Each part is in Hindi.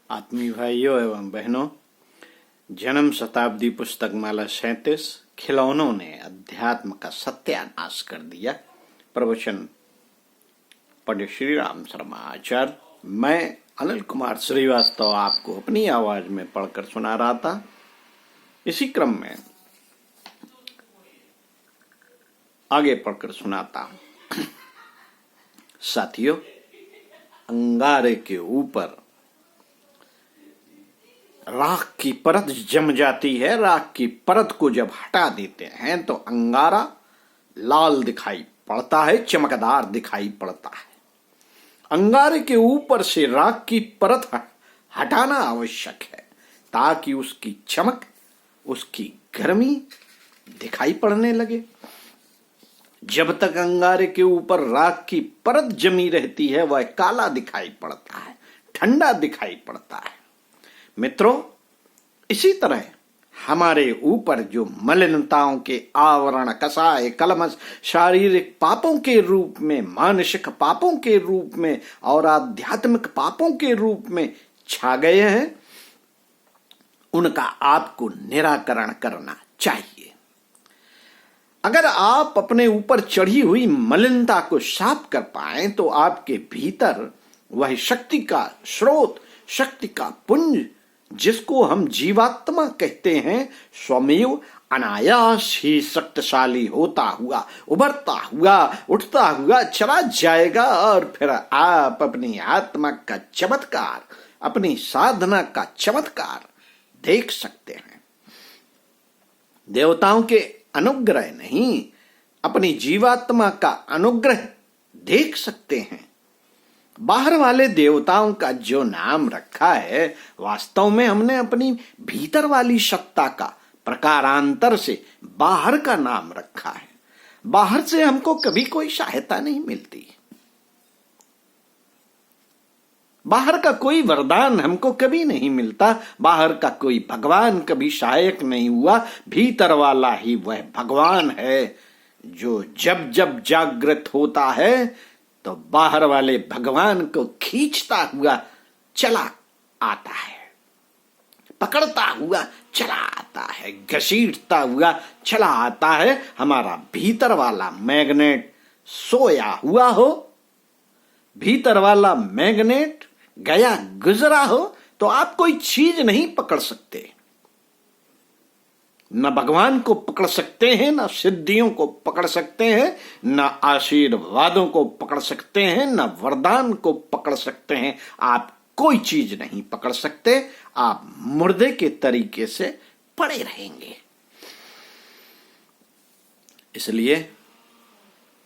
आत्मीय भाइयों एवं बहनों, जन्म शताब्दी पुस्तक माला 37 खिलौनों ने अध्यात्म का सत्यानाश कर दिया। प्रवचन पंडित श्री राम शर्मा आचार्य। मैं अनिल कुमार श्रीवास्तव आपको अपनी आवाज में पढ़कर सुना रहा था। इसी क्रम में आगे पढ़कर सुनाता हूं। साथियों, अंगारे के ऊपर राख की परत जम जाती है। राख की परत को जब हटा देते हैं तो अंगारा लाल दिखाई पड़ता है, चमकदार दिखाई पड़ता है। अंगारे के ऊपर से राख की परत हटाना आवश्यक है ताकि उसकी चमक, उसकी गर्मी दिखाई पड़ने लगे। जब तक अंगारे के ऊपर राख की परत जमी रहती है वह काला दिखाई पड़ता है, ठंडा दिखाई पड़ता है। मित्रों, इसी तरह हमारे ऊपर जो मलिनताओं के आवरण, कसाय, कलमश, शारीरिक पापों के रूप में, मानसिक पापों के रूप में और आध्यात्मिक पापों के रूप में छा गए हैं, उनका आपको निराकरण करना चाहिए। अगर आप अपने ऊपर चढ़ी हुई मलिनता को साफ कर पाएं तो आपके भीतर वह शक्ति का स्रोत, शक्ति का पुंज, जिसको हम जीवात्मा कहते हैं, स्वमेव अनायास ही शक्तिशाली होता हुआ, उभरता हुआ, उठता हुआ चला जाएगा और फिर आप अपनी आत्मा का चमत्कार, अपनी साधना का चमत्कार देख सकते हैं। देवताओं के अनुग्रह नहीं, अपनी जीवात्मा का अनुग्रह देख सकते हैं। बाहर वाले देवताओं का जो नाम रखा है, वास्तव में हमने अपनी भीतर वाली सत्ता का प्रकारांतर से बाहर का नाम रखा है। बाहर से हमको कभी कोई सहायता नहीं मिलती, बाहर का कोई वरदान हमको कभी नहीं मिलता, बाहर का कोई भगवान कभी सहायक नहीं हुआ। भीतर वाला ही वह भगवान है जो जब जब जागृत होता है तो बाहर वाले भगवान को खींचता हुआ चला आता है, पकड़ता हुआ चला आता है, घसीटता हुआ चला आता है। हमारा भीतर वाला मैग्नेट सोया हुआ हो, भीतर वाला मैग्नेट गया गुजरा हो तो आप कोई चीज नहीं पकड़ सकते। न भगवान को पकड़ सकते हैं, न सिद्धियों को पकड़ सकते हैं, न आशीर्वादों को पकड़ सकते हैं, न वरदान को पकड़ सकते हैं। आप कोई चीज नहीं पकड़ सकते। आप मुर्दे के तरीके से पड़े रहेंगे।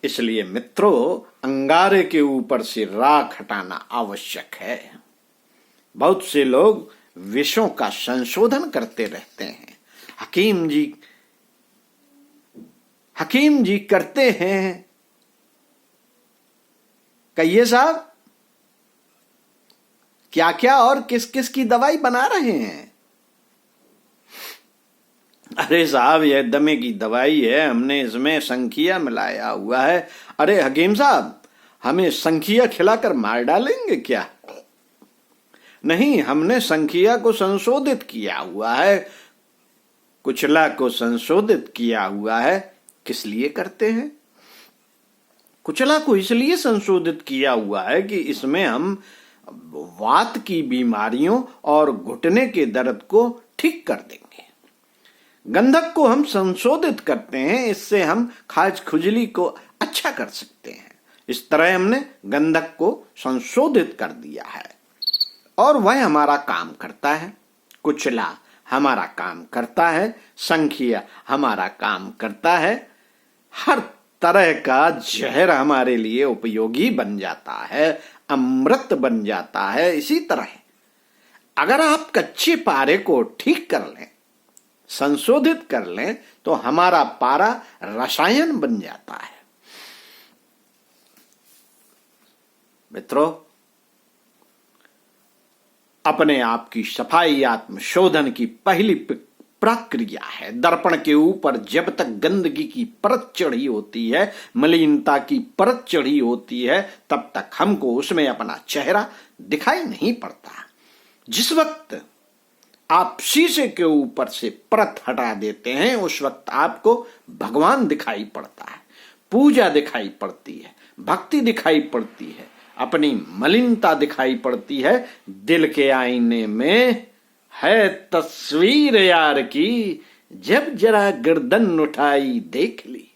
इसलिए मित्रों, अंगारे के ऊपर से राख हटाना आवश्यक है। बहुत से लोग विषयों का संशोधन करते रहते हैं। हकीम जी करते हैं। कहिए साहब, क्या क्या और किस किस की दवाई बना रहे हैं? अरे साहब, यह दमे की दवाई है, हमने इसमें संखिया मिलाया हुआ है। अरे हकीम साहब, हमें संखिया खिलाकर मार डालेंगे क्या? नहीं, हमने संखिया को संशोधित किया हुआ है, कुचला को संशोधित किया हुआ है। किस लिए करते हैं? कुचला को इसलिए संशोधित किया हुआ है कि इसमें हम वात की बीमारियों और घुटने के दर्द को ठीक कर देंगे। गंधक को हम संशोधित करते हैं, इससे हम खाज खुजली को अच्छा कर सकते हैं। इस तरह हमने गंधक को संशोधित कर दिया है और वह हमारा काम करता है। कुचला हमारा काम करता है, संखिया हमारा काम करता है। हर तरह का जहर हमारे लिए उपयोगी बन जाता है, अमृत बन जाता है। इसी तरह अगर आप कच्चे पारे को ठीक कर लें, संशोधित कर लें, तो हमारा पारा रसायन बन जाता है। मित्रों, अपने आप की सफाई आत्मशोधन की पहली प्रक्रिया है। दर्पण के ऊपर जब तक गंदगी की परत चढ़ी होती है, मलिनता की परत चढ़ी होती है, तब तक हमको उसमें अपना चेहरा दिखाई नहीं पड़ता। जिस वक्त आप शीशे के ऊपर से परत हटा देते हैं उस वक्त आपको भगवान दिखाई पड़ता है, पूजा दिखाई पड़ती है, भक्ति दिखाई पड़ती है, अपनी मलिनता दिखाई पड़ती है। दिल के आईने में है तस्वीर यार की, जब जरा गर्दन उठाई देख ली।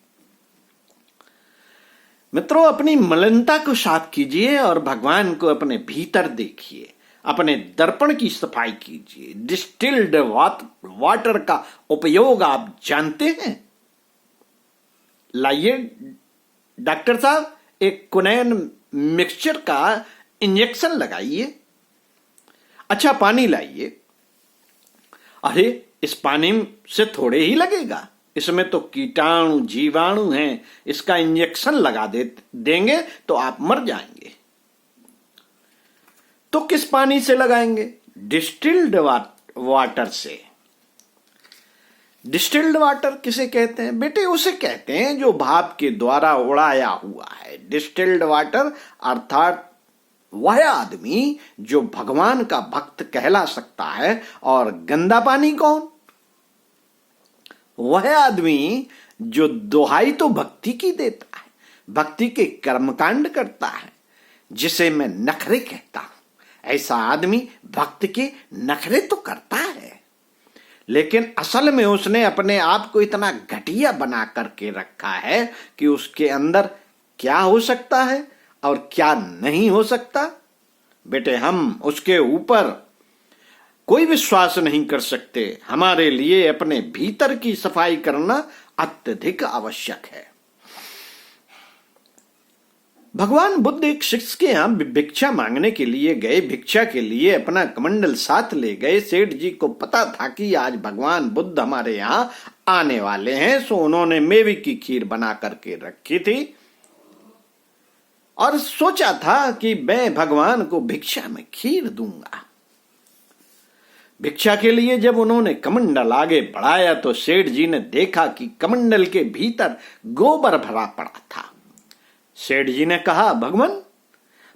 मित्रों, अपनी मलिनता को साफ कीजिए और भगवान को अपने भीतर देखिए। अपने दर्पण की सफाई कीजिए। डिस्टिल्ड वाटर का उपयोग आप जानते हैं? लाइए डॉक्टर साहब, एक कुनैन मिक्सचर का इंजेक्शन लगाइए। अच्छा पानी लाइए। अरे इस पानी से थोड़े ही लगेगा, इसमें तो कीटाणु जीवाणु हैं, इसका इंजेक्शन लगा देंगे तो आप मर जाएंगे। तो किस पानी से लगाएंगे? डिस्टिल्ड वाटर से। डिस्टिल्ड वाटर किसे कहते हैं बेटे? उसे कहते हैं जो भाप के द्वारा उड़ाया हुआ है। डिस्टिल्ड वाटर अर्थात वह आदमी जो भगवान का भक्त कहला सकता है। और गंदा पानी कौन? वह आदमी जो दुहाई तो भक्ति की देता है, भक्ति के कर्मकांड करता है, जिसे मैं नखरे कहता हूं। ऐसा आदमी भक्त के नखरे तो करता है, लेकिन असल में उसने अपने आप को इतना घटिया बना करके रखा है कि उसके अंदर क्या हो सकता है और क्या नहीं हो सकता। बेटे, हम उसके ऊपर कोई विश्वास नहीं कर सकते। हमारे लिए अपने भीतर की सफाई करना अत्यधिक आवश्यक है। भगवान बुद्ध एक शिष्य के यहां भिक्षा मांगने के लिए गए। भिक्षा के लिए अपना कमंडल साथ ले गए। सेठ जी को पता था कि आज भगवान बुद्ध हमारे यहां आने वाले हैं, सो उन्होंने मेवे की खीर बना करके रखी थी और सोचा था कि मैं भगवान को भिक्षा में खीर दूंगा। भिक्षा के लिए जब उन्होंने कमंडल आगे बढ़ाया तो सेठ जी ने देखा कि कमंडल के भीतर गोबर भरा पड़ा था। सेठ जी ने कहा,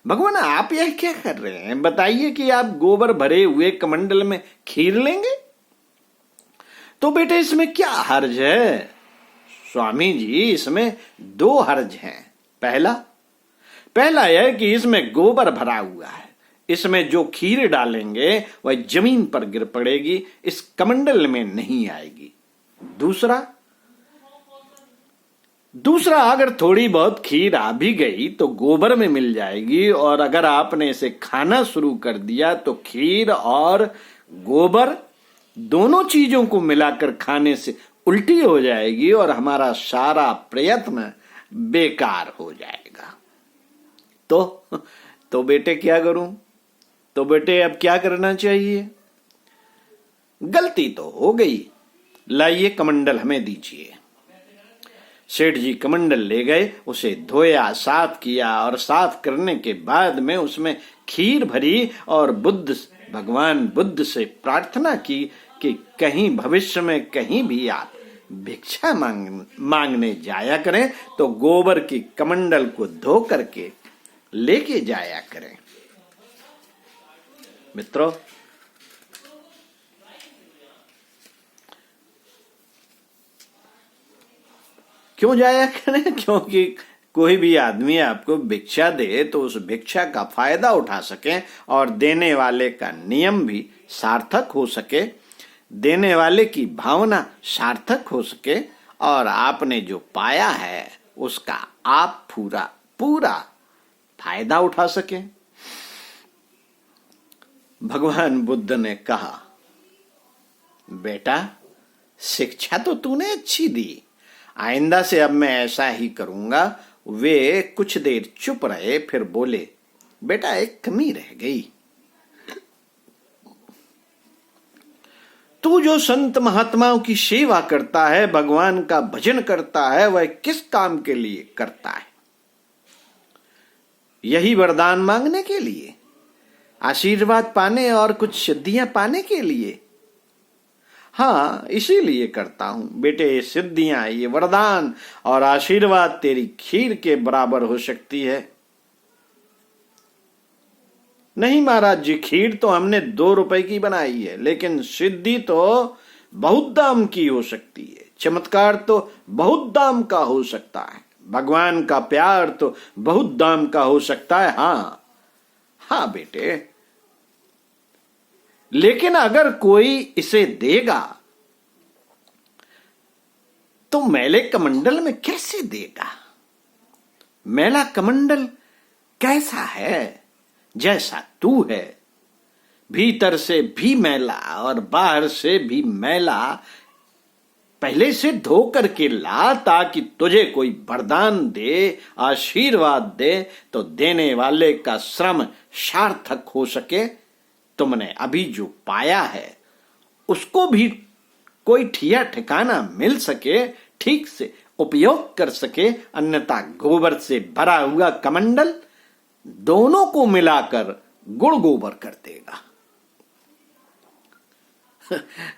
भगवान आप यह क्या कर रहे हैं? बताइए कि आप गोबर भरे हुए कमंडल में खीर लेंगे तो बेटे इसमें क्या हर्ज है? स्वामी जी, इसमें दो हर्ज हैं। पहला यह कि इसमें गोबर भरा हुआ है, इसमें जो खीर डालेंगे वह जमीन पर गिर पड़ेगी, इस कमंडल में नहीं आएगी। दूसरा अगर थोड़ी बहुत खीर आ भी गई तो गोबर में मिल जाएगी, और अगर आपने इसे खाना शुरू कर दिया तो खीर और गोबर दोनों चीजों को मिलाकर खाने से उल्टी हो जाएगी और हमारा सारा प्रयत्न बेकार हो जाएगा। तो बेटे क्या करूं? तो बेटे अब क्या करना चाहिए? गलती तो हो गई, लाइए कमंडल हमें दीजिए। सेठ जी कमंडल ले गए, उसे धोया, साफ किया और साफ करने के बाद में उसमें खीर भरी और भगवान बुद्ध से प्रार्थना की कि कहीं भविष्य में कहीं भी आप भिक्षा मांगने जाया करें तो गोबर की कमंडल को धो करके लेके जाया करें। मित्रों, क्यों जाया करें? क्योंकि कोई भी आदमी आपको भिक्षा दे तो उस भिक्षा का फायदा उठा सके और देने वाले का नियम भी सार्थक हो सके, देने वाले की भावना सार्थक हो सके और आपने जो पाया है उसका आप पूरा फायदा उठा सके। भगवान बुद्ध ने कहा, बेटा शिक्षा तो तूने अच्छी दी, आइंदा से अब मैं ऐसा ही करूंगा। वे कुछ देर चुप रहे, फिर बोले, बेटा एक कमी रह गई। तू जो संत महात्माओं की सेवा करता है, भगवान का भजन करता है, वह किस काम के लिए करता है? यही वरदान मांगने के लिए, आशीर्वाद पाने और कुछ सिद्धियां पाने के लिए? हाँ, इसीलिए करता हूं बेटे। ये सिद्धियां, ये वरदान और आशीर्वाद तेरी खीर के बराबर हो सकती है। नहीं महाराज जी, खीर तो हमने 2 रुपए की बनाई है, लेकिन सिद्धि तो बहुत दाम की हो सकती है, चमत्कार तो बहुत दाम का हो सकता है, भगवान का प्यार तो बहुत दाम का हो सकता है। हाँ हाँ बेटे, लेकिन अगर कोई इसे देगा तो मैले कमंडल में कैसे देगा? मैला कमंडल कैसा है? जैसा तू है, भीतर से भी मैला और बाहर से भी मैला, पहले से धो करके ला, ताकि तुझे कोई वरदान दे, आशीर्वाद दे, तो देने वाले का श्रम सार्थक हो सके। तुमने अभी जो पाया है उसको भी कोई ठिया ठिकाना मिल सके, ठीक से उपयोग कर सके, अन्यथा गोबर से भरा हुआ कमंडल दोनों को मिलाकर गुड़ गोबर कर देगा।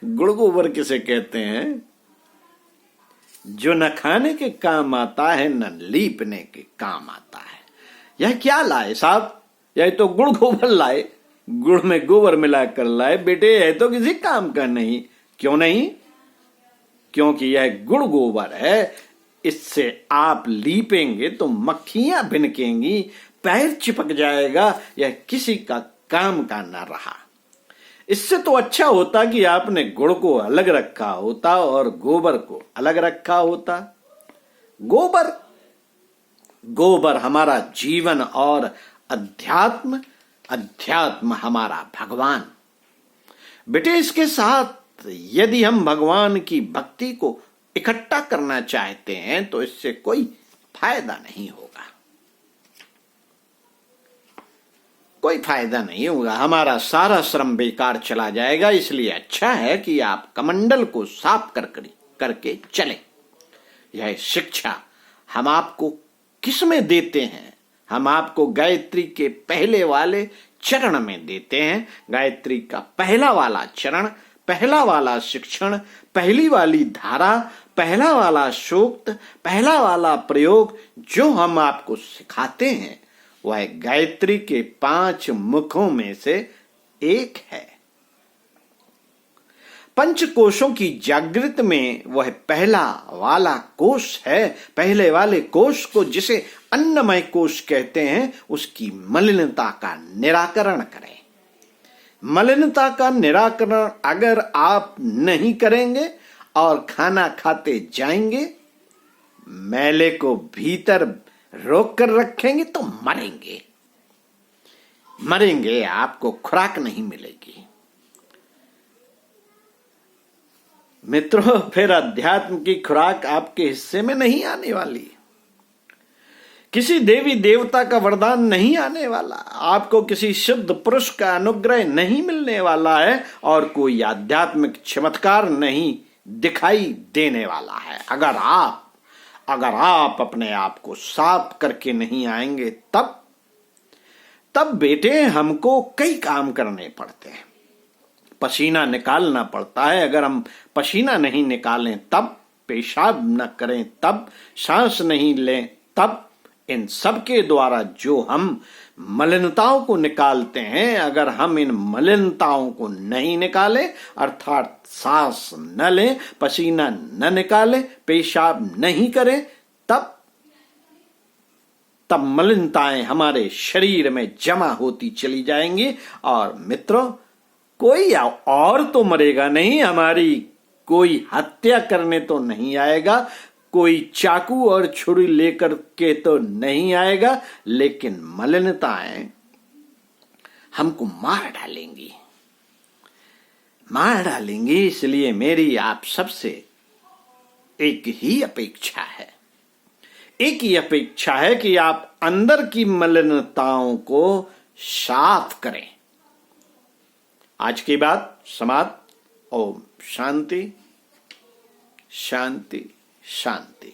गुड़ गोबर किसे कहते हैं? जो न खाने के काम आता है न लीपने के काम आता है। यह क्या लाए साहब? यह तो गुड़ गोबर लाए, गुड़ में गोबर मिलाकर लाए। बेटे यह तो किसी काम का नहीं। क्यों नहीं? क्योंकि यह गुड़ गोबर है, इससे आप लीपेंगे तो मक्खियां भिनकेंगी, पैर चिपक जाएगा, यह किसी का काम का न रहा। इससे तो अच्छा होता कि आपने गुड़ को अलग रखा होता और गोबर को अलग रखा होता। गोबर गोबर हमारा जीवन और अध्यात्म, अध्यात्म हमारा भगवान। बेटे इसके साथ यदि हम भगवान की भक्ति को इकट्ठा करना चाहते हैं तो इससे कोई फायदा नहीं होगा, कोई फायदा नहीं होगा, हमारा सारा श्रम बेकार चला जाएगा। इसलिए अच्छा है कि आप कमंडल को साफ करके चलें। यह शिक्षा हम आपको किस में देते हैं? हम आपको गायत्री के पहले वाले चरण में देते हैं। गायत्री का पहला वाला चरण, पहला वाला शिक्षण, पहली वाली धारा, पहला वाला सूक्त, पहला वाला प्रयोग जो हम आपको सिखाते हैं वह गायत्री के 5 मुखों में से एक है। पंच कोशों की जागृत में वह पहला वाला कोश है। पहले वाले कोश को जिसे अन्नमय कोश कहते हैं, उसकी मलिनता का निराकरण करें। मलिनता का निराकरण अगर आप नहीं करेंगे और खाना खाते जाएंगे, मैले को भीतर रोक कर रखेंगे तो मरेंगे, मरेंगे, आपको खुराक नहीं मिलेगी। मित्रों, फिर अध्यात्म की खुराक आपके हिस्से में नहीं आने वाली, किसी देवी देवता का वरदान नहीं आने वाला, आपको किसी शुद्ध पुरुष का अनुग्रह नहीं मिलने वाला है और कोई आध्यात्मिक चमत्कार नहीं दिखाई देने वाला है। अगर आप अपने आप को साफ करके नहीं आएंगे, तब बेटे हमको कई काम करने पड़ते हैं, पसीना निकालना पड़ता है। अगर हम पसीना नहीं निकालें, तब पेशाब न करें, तब सांस नहीं लें, तब इन सब के द्वारा जो हम मलिनताओं को निकालते हैं, अगर हम इन मलिनताओं को नहीं निकालें, अर्थात सांस न लें, पसीना न निकालें, पेशाब नहीं करें, तब मलिनताएं हमारे शरीर में जमा होती चली जाएंगी। और मित्रों, कोई और तो मरेगा नहीं, हमारी कोई हत्या करने तो नहीं आएगा, कोई चाकू और छुरी लेकर के तो नहीं आएगा, लेकिन मलिनताएं हमको मार डालेंगी। इसलिए मेरी आप सबसे एक ही अपेक्षा है कि आप अंदर की मलिनताओं को साफ करें। आज की बात समाप्त। ओम शांति शांति शांति।